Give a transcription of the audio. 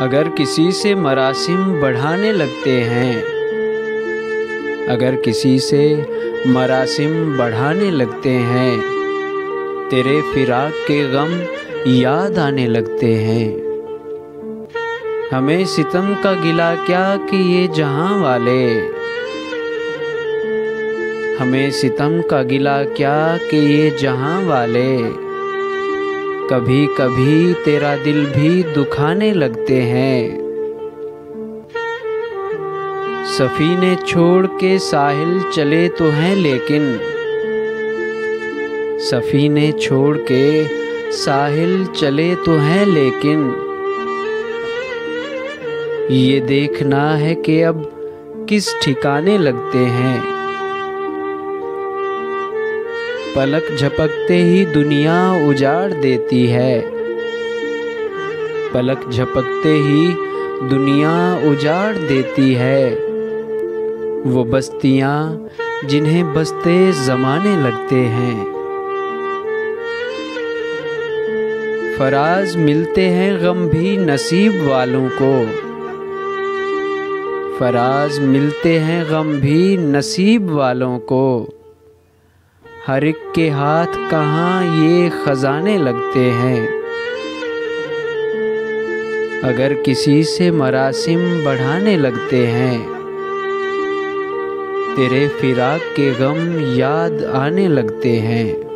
अगर किसी से मरासिम बढ़ाने लगते हैं, अगर किसी से मरासिम बढ़ाने लगते हैं, तेरे फिराक के गम याद आने लगते हैं। हमें सितम का गिला क्या कि ये जहां वाले, हमें सितम का गिला क्या कि ये जहां वाले, कभी कभी तेरा दिल भी दुखाने लगते हैं। सफीने छोड़ के साहिल चले तो हैं लेकिन, सफीने छोड़ के साहिल चले तो हैं लेकिन, ये देखना है कि अब किस ठिकाने लगते हैं। पलक झपकते ही दुनिया उजाड़ देती है, पलक झपकते ही दुनिया उजाड़ देती है। वो बस्तियां जिन्हें बसते ज़माने लगते हैं। फराज मिलते हैं गम भी नसीब वालों को, फराज मिलते हैं गम भी नसीब वालों को। हर एक के हाथ कहाँ ये खजाने लगते हैं। अगर किसी से मरासिम बढ़ाने लगते हैं, तेरे फिराक के गम याद आने लगते हैं।